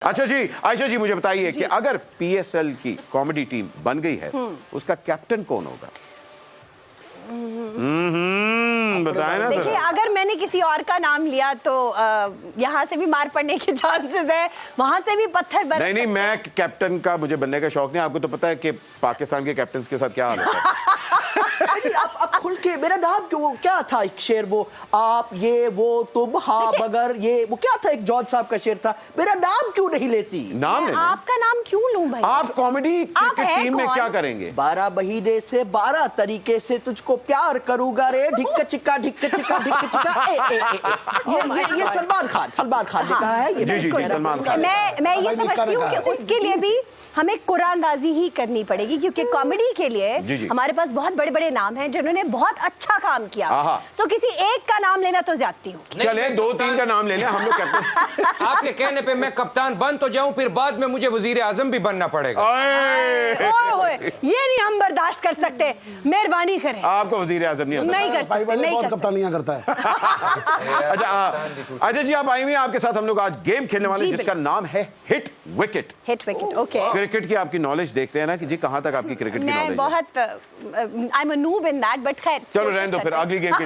अच्छा जी, आयशा जी मुझे बताइए कि अगर पीएसएल की कॉमेडी टीम बन गई है उसका कैप्टन कौन होगा? बताएं ना। देखिए, अगर मैंने किसी और का नाम लिया तो यहाँ से भी मार पड़ने के चांसेस है, वहां से भी पत्थर बरस नहीं, मैं कैप्टन का मुझे बनने का शौक नहीं। आपको तो पता है कि पाकिस्तान के कैप्टन के साथ क्या हाल होता है। आप खुल के मेरा नाम क्यों, क्या था एक शेर, वो आप, ये, वो, तुम, हाँ, मगर, ये, वो क्या था, एक जॉर्ज साहब का शेर था, मेरा नाम क्यों नहीं लेती? नाम ले आपका नाम क्यों लूं भाई? आप कॉमेडी टीम में क्या करेंगे? 12 महीने से 12 तरीके से तुझको प्यार करूंगा रे, ढिक्का चिक्का ढिक्का चिक्का ढिक्का चिक्का। ये सलमान खान ने कहा है। ये जी सलमान खान। मैं ये समझती हूँ कि उसके लिए भी हमें कुरानबाजी ही करनी पड़ेगी, क्योंकि कॉमेडी के लिए हमारे पास बहुत बड़े बड़े नाम हैं जिन्होंने बहुत अच्छा काम किया। तो किसी एक का नाम लेना तो ज्यादती होगी। चले 2-3 का नाम ले लें हम लोग कैप्टन। आपके कहने पे मैं कप्तान बन तो जाऊं, फिर बाद में मुझे वजीर आजम भी बनना पड़ेगा। ओए ये नहीं हम बर्दाश्त कर सकते, मेहरबानी करें। आपको वजीर आजम नहीं होता? नहीं कर सकते, नहीं कर कप्तानियां करता है। अच्छा जी, आप आई हुई हैं, आपके साथ हम लोग आज गेम खेलने वाले जिसका नाम है hit wicket. Hit wicket, okay. Cricket की आपकी नॉलेज देखते हैं ना कि जी कहां तक आपकी क्रिकेट की नॉलेज है। मैं बहुत I am a noob in that, but खैर चलो रहने दो, फिर अगली गेम की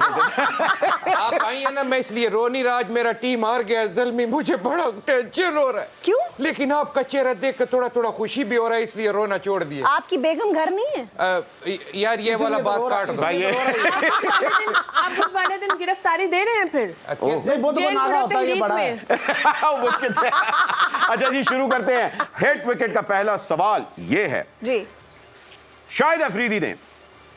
आप आई है ना, मैं इसलिए रो नहीं रहा, आज मेरा टीम हार गया ज़ल्मी, मुझे बड़ा टेंशन हो रहा है। क्यों? लेकिन आपका चेहरा देख कर थोड़ा थोड़ा खुशी भी हो रहा है, इसलिए रोना छोड़ दिया। आपकी बेगम घर नहीं है? यार ये वाला बात काट दो भाई। आप वाले दिन गिरफ्तारी दे रहे हैं फिर? वो तो नागा होता है, ये बड़ा है। अच्छा जी, शुरू करते हैं। हिट विकेट का पहला सवाल ये है जी, शाहिद अफरीदी ने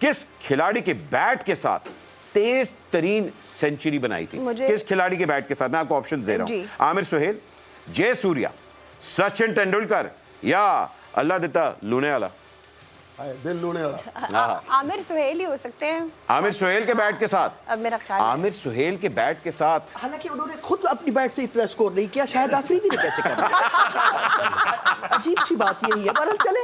किस खिलाड़ी के बैट के साथ तेज तरीन सेंचुरी बनाई थी? किस खिलाड़ी के बैट के साथ? मैं आपको ऑप्शन दे रहा हूं। आमिर सुहेल, जय सूर्या, सचिन तेंदुलकर या अल्लाह दिता लूने वाला। दिल लूने वाला। आमिर सुहेल ही हो सकते हैं। आमिर सुहेल के बैट के साथ? अब मेरा ख्याल आमिर सुहेल के बैट के साथ। हालांकि उन्होंने खुद अपनी बैट से इतना स्कोर नहीं किया, शायद अफरीदी ने कैसे कर दिया। अजीब सी बात यही है, पर चले।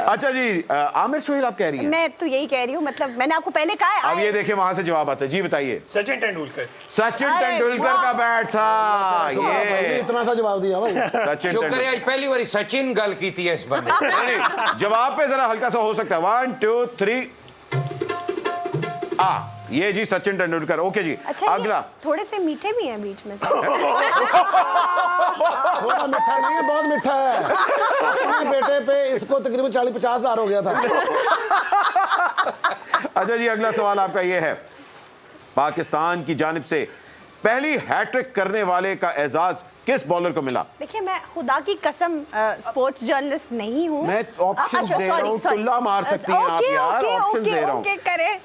अच्छा जी, आमिर सुहेल आप कह रही हैं? मैं तो यही कह रही हूँ, मतलब मैंने आपको पहले कहा है। अब ये देखिए वहां से जवाब आता है। जी बताइए। सचिन तेंदुलकर। सचिन तेंदुलकर का बैट था ये। इतना सा जवाब दिया भाई। सचिन शुक्र है आज पहली बारी सचिन गल की थी इस बंदे। नहीं, जवाब पे जरा हल्का सा हो सकता है। 1 2 3 ये जी सचिन तेंदुलकर। ओके जी। अच्छा, अगला। थोड़े से मीठे भी हैं बीच में से। थोड़ा मीठा नहीं है, बहुत मीठा है। अपने बेटे पे इसको तकरीबन 40-50 हजार हो गया था। अच्छा जी, अगला सवाल आपका ये है, पाकिस्तान की जानिब से पहली हैट्रिक करने वाले का एजाज किस बॉलर को मिला? देखिए, मैं खुदा की कसम स्पोर्ट्स जर्नलिस्ट नहीं हूँ। मैं ऑप्शंस दे रहा हूँ, तुल्ला मार सकती हैं आप यार। ऑप्शंस दे रहा हूँ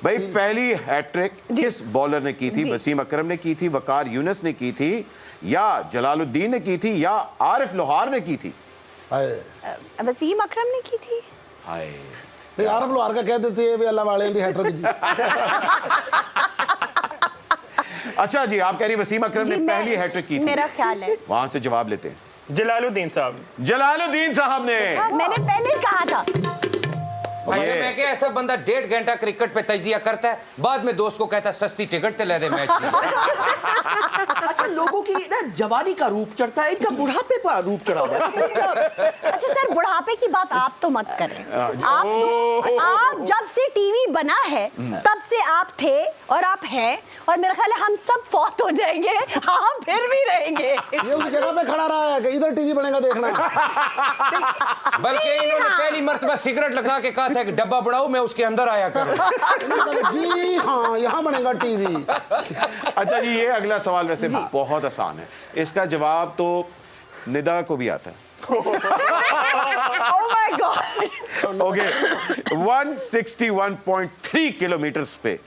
भाई। पहली हैट्रिक किस बॉलर ने की थी? वसीम अकरम ने की थी, वकार यूनुस ने की थी, या जलालुद्दीन ने की थी, या आरिफ लोहार ने की थी? वसीम अकरम ने की थी। आरिफ लोहार का कह देती है अल्लाह वाले दी हैट्रिक जी। अच्छा जी, आप कह रही वसीम अकरम ने पहली हैट्रिक की थी? मेरा ख्याल है। वहां से जवाब लेते हैं। जलालुद्दीन साहब। जलालुद्दीन साहब ने। मैंने पहले ही कहा था। मैं क्या, ऐसा बंदा 1.5 घंटा क्रिकेट पे तजिया करता है, बाद में दोस्त को कहता है सस्ती टिकट ते ले दे मैच की। अच्छा, लोगों की ना जवानी का रूप चढ़ता है, इनका बुढ़ापे का रूप चढ़ा हुआ है। अच्छा सर, बुढ़ापे की बात आप तो मत करें। आप जब से टीवी बना है तब से आप थे और आप हैं, और मेरा ख्याल है हम सब फौत हो जाएंगे, हम फिर भी रहेंगे। ये उस जगह पे खड़ा रहा है कि इधर टीवी बनेगा देखना। बल्कि इन्होंने पहली मर्तबा सिगरेट लगा के कहा था कि डब्बा बढ़ाओ, मैं उसके अंदर आया करूं। जी हाँ, यहाँ बनेगा टीवी। अच्छा जी, ये अगला सवाल वैसे बहुत आसान है, इसका जवाब तो निदा को भी आता है। Oh my God! Okay, 161.3 kilometre पे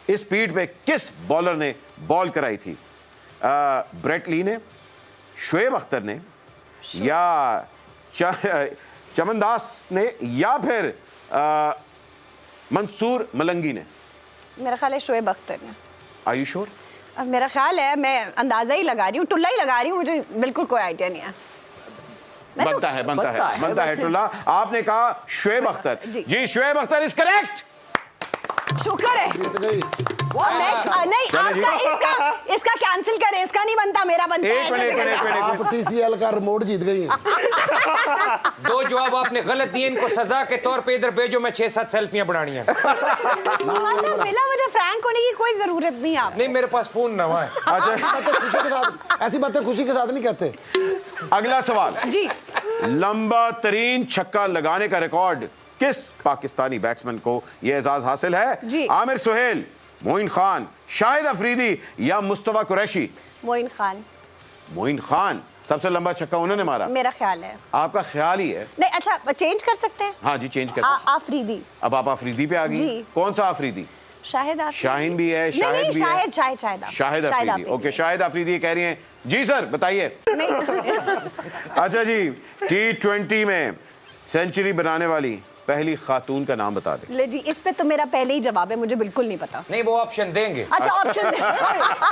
इस स्पीड पे किस बॉलर ने बॉल कराई थी? ब्रेट ली ने, शोएब अख्तर ने, या चमनदास ने, या फिर मंसूर मलंगी ने? मेरा ख्याल है शोएब अख्तर ने। Are you sure? अब मेरा ख्याल है, मैं अंदाजा ही लगा रही हूँ, टुल्ला ही लगा रही हूँ, मुझे बिल्कुल कोई आइडिया नहीं है। बनता है टुल्ला। आपने कहा शोएब अख्तर। जी शोएब अख्तर इज करेक्ट। शुक्र है। जीत गई। नहीं चलो जी। आपका इसका कैंसिल करें, इसका नहीं बनता, मेरा बनता एक मिनट आप TCL का रिमोट जीत गई हैं। 2 जवाब आपने गलत दिए, इनको सजा के तौर पे इधर भेजो, मैं 6-7 सेल्फियां बनानी है। मिला मुझे फ्रैंक होने की कोई जरूरत नहीं है। नहीं, मेरे पास फोन नवा है। ऐसी बातें खुशी के साथ नहीं कहते। अगला सवाल जी, लंबा तरीन छक्का लगाने का रिकॉर्ड किस पाकिस्तानी बैट्समैन को यह एजाज हासिल है? जी। आमिर सुहेल, मोइन खान, शाहिद अफरीदी या मुस्तफा कुरैशी? मोइन खान। मोइन खान सबसे लंबा छक्का उन्होंने मारा, मेरा ख्याल है। आपका ख्याल ही है? नहीं, अच्छा चेंज कर सकते हैं। हाँ जी, चेंज कर सकते हैं। आफरीदी। अब आप अफरीदी पे आ गई। जी। कौन सा अफरीदी? शाहिद आफरीदी। शाहीन भी है, नहीं, शाहिद भी है। शाहिद अफरीदी। ओके, शाहिद अफरीदी कह रही हैं। जी सर, बताइए। अच्छा जी, T20 में सेंचुरी बनाने वाली पहली खातून का नाम बता दें। ले जी, इस पे तो मेरा पहले ही जवाब है, मुझे बिल्कुल नहीं पता। नहीं, वो ऑप्शन देंगे। अच्छा ऑप्शन दे।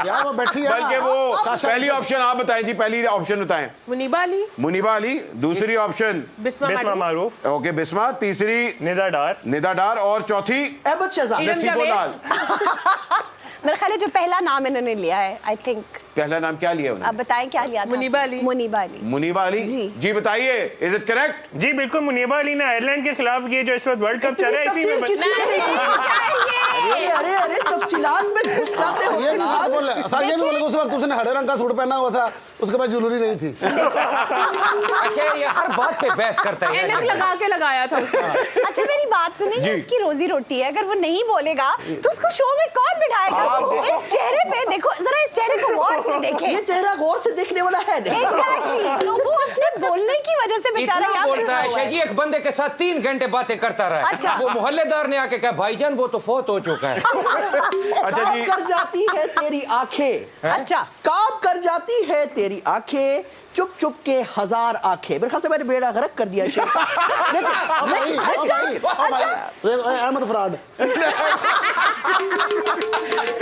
यार वो बैठी है बल्कि वो पहली ऑप्शन आप बताएं जी, पहली ऑप्शन बताएं। मुनीबा अली, मुनीबा अली, दूसरी ऑप्शन बिस्मा मारूफ, ओके बिस्मा, तीसरी निदा डार और चौथी अहमद शहजाद। इरम नसीबो जावेद। लाल। मेरा ख्याल है जो पहला नाम इन्होंने लिया है, आई थिंक। पहला नाम क्या लिया आप उन्होंने? बताएं क्या लिया था? मुनीबा अली। मुनीबा अली। मुनीबा अली जी बताइए, इज इट करेक्ट? जी बिल्कुल, मुनीबा अली ने आयरलैंड के खिलाफ ये जो इस वक्त वर्ल्ड कप चल रहा है इसी में किसी ने नहीं पूछा। अरे अरे तफसीलात में घुस जाते हो। ये भी सच बोल रहे हैं। सर ये भी बोले उस वक्त उसने हरे रंग का सूट पहना हुआ था, उसके बाद ज्वेलरी नहीं थी। अच्छा, ये हर बात पे बहस करता है। ऐनक लगा के लगाया था उसने। अच्छा मेरी बात सुनिए, उसकी रोजी रोटी है, अगर वो नहीं बोलेगा तो उसको शो में कौन बिठाएगा? इस चेहरे पे देखो जरा, इस चेहरे को गौर से देखें। ये चेहरा गौर से देखने वाला है नहीं। Exactly. तो वो अपने बोलने की वजह से बेचारा इतना यहाँ बोलता बैठा है हुआ शाह जी, एक बंदे के साथ 3 घंटे बातें करता रहा है। अच्छा। वो मोहल्लेदार ने आके कहा, भाईजान वो तो फौत हो चुका है। अच्छा काम जी, कर जाती है तेरी आंखें। अच्छा काम कर जाती है तेरी आंखें, चुप चुप के 1000 आंखें। मेरे ख्याल से मैंने बेड़ा गर्क कर दिया शेर का। अहमद फराड।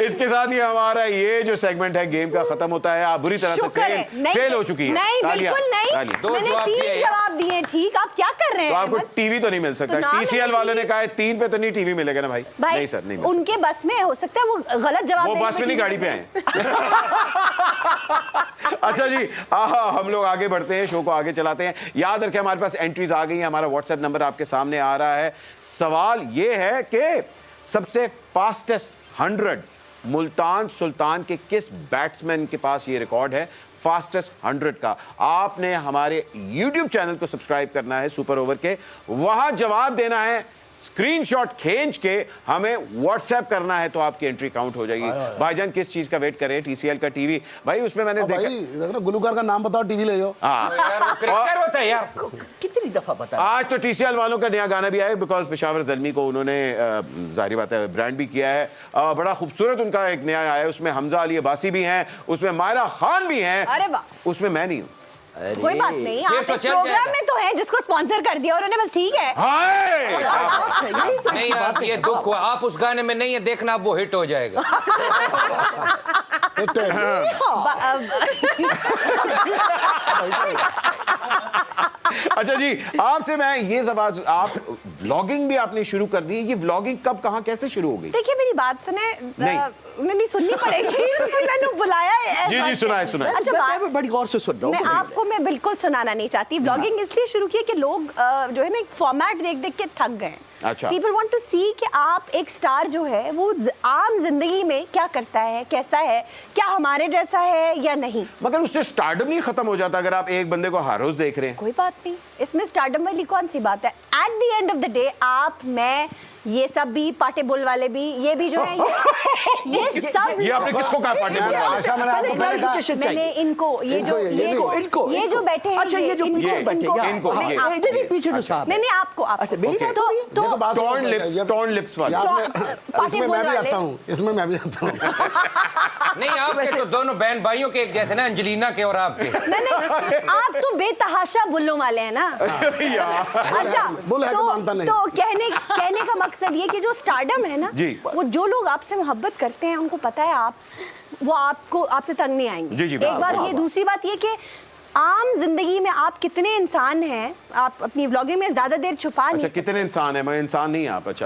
इसके साथ ही हमारा ये जो सेगमेंट है गेम का खत्म होता है। आप बुरी तरह से शुक्र है। नहीं, फेल हो चुकी है। नहीं तालियां, बिल्कुल नहीं, तालियां। 2 मैंने जवाब 3 दिए। जवाब दिए। ठीक, आप क्या कर रहे तो हैं? आपको टीवी तो नहीं मिल सकता। तो ना TCL मिले वालों ने TV। कहा है 3 पे तो नहीं टीवी मिलेगा ना भाई। भाई नहीं सर, नहीं मिल उनके बस में हो सकता है वो गलत जवाब वो देने बस में नहीं TV गाड़ी पे आए। अच्छा जी, हम लोग आगे बढ़ते हैं, शो को आगे चलाते हैं। याद रखें हमारे पास एंट्रीज आ गई हैं, हमारा व्हाट्सएप नंबर आपके सामने आ रहा है। सवाल ये है कि सबसे फास्टेस्ट 100 मुल्तान सुल्तान के किस बैट्समैन के पास ये रिकॉर्ड है फास्टेस्ट 100 का? आपने हमारे YouTube चैनल को सब्सक्राइब करना है सुपर ओवर के, वहां जवाब देना है, स्क्रीनशॉट खींच के हमें व्हाट्सएप करना है, तो आपकी एंट्री काउंट हो जाएगी। भाईजान किस चीज का वेट कर रहे हैं? TCL का टीवी भाई, उसमें मैंने देखा। भाई देखो ना, गुलूकार का नाम बताओ, टीवी ले जाओ। हाँ, यार वो क्रिकेटर होता है यार। कितनी दफा बता। आज तो TCL वालों का नया गाना भी आया, बिकॉज पेशावर ज़ल्मी को उन्होंने जाहिर बात है ब्रांड भी किया है। बड़ा खूबसूरत उनका एक नया आया है, उसमें हमजा अली अब्बासी भी हैं, उसमें मायरा खान भी हैं। अरे वाह, उसमें मैं नहीं हूँ। कोई बात नहीं, फिर आप तो इस चल प्रोग्राम जाएगा। में तो है जिसको स्पॉन्सर कर दिया उन्होंने, बस ठीक है। हाय! यही तो नहीं यार, ये दुख हुआ, आप उस गाने में नहीं है, देखना अब वो हिट हो जाएगा। अच्छा जी, आपसे मैं ये सवाल, आप व्लॉगिंग भी आपने शुरू कर दी, ये व्लॉगिंग कब, कहाँ, कैसे शुरू हो गई? देखिए मेरी बात सुने, नहीं सुननी पड़ेगी। मैंने बुलाया है। जी सुनाए सुनाए। अच्छा मैं बड़ी गौर से सुन रहा हूँ। आपको मैं बिल्कुल सुनाना नहीं चाहती। व्लॉगिंग इसलिए शुरू की कि लोग जो है ना एक फॉर्मेट देख देख के थक गए। अच्छा। पीपल वांट टू सी कि आप एक स्टार जो है वो आम जिंदगी में क्या करता है, कैसा है, क्या हमारे जैसा है या नहीं। मगर उससे स्टारडम नहीं खत्म हो जाता अगर आप एक बंदे को हर रोज देख रहे हैं? कोई बात नहीं, इसमें स्टारडम वाली कौन सी बात है? At the end of the day आप, मैं, ये सब भी, पाटे बुल वाले भी, ये भी जो है ये सब ये आपने किसको कहा पार्टी में? अच्छा, मैंने आपको पहले कहा। मैंने इनको ये जो बैठे हैं, अच्छा ये जो पीछे बैठे हैं, इनको, हाँ, ये। हाँ, इधर ही पीछे जो साहब नहीं नहीं आपको अच्छा, मेरी बात हो रही है? देखो, बात टॉर्न लिप्स वाले। इसमें मैं भी आता हूँ, इसमें मैं भी आता हूँ। नहीं, आपके तो दोनों बहन भाइयों के एक जैसे ना, अंजलिना के और आपके। नहीं आप तो बेतहाशा बुल्लों वाले हैं ना। अच्छा, बुल है कि मानता नहीं। तो कहने का मकसद ये कि जो स्टारडम है ना जी। वो जो लोग आपसे मोहब्बत करते हैं उनको पता है वो आपसे तंग नहीं आएंगे। जी, जी, एक बात ये, दूसरी बात ये कि आम जिंदगी में आप कितने इंसान हैं, आप अपनी व्लॉगिंग में ज्यादा देर छुपा नहीं अच्छा, सकते। कितने इंसान है? मैं इंसान नहीं आप। अच्छा।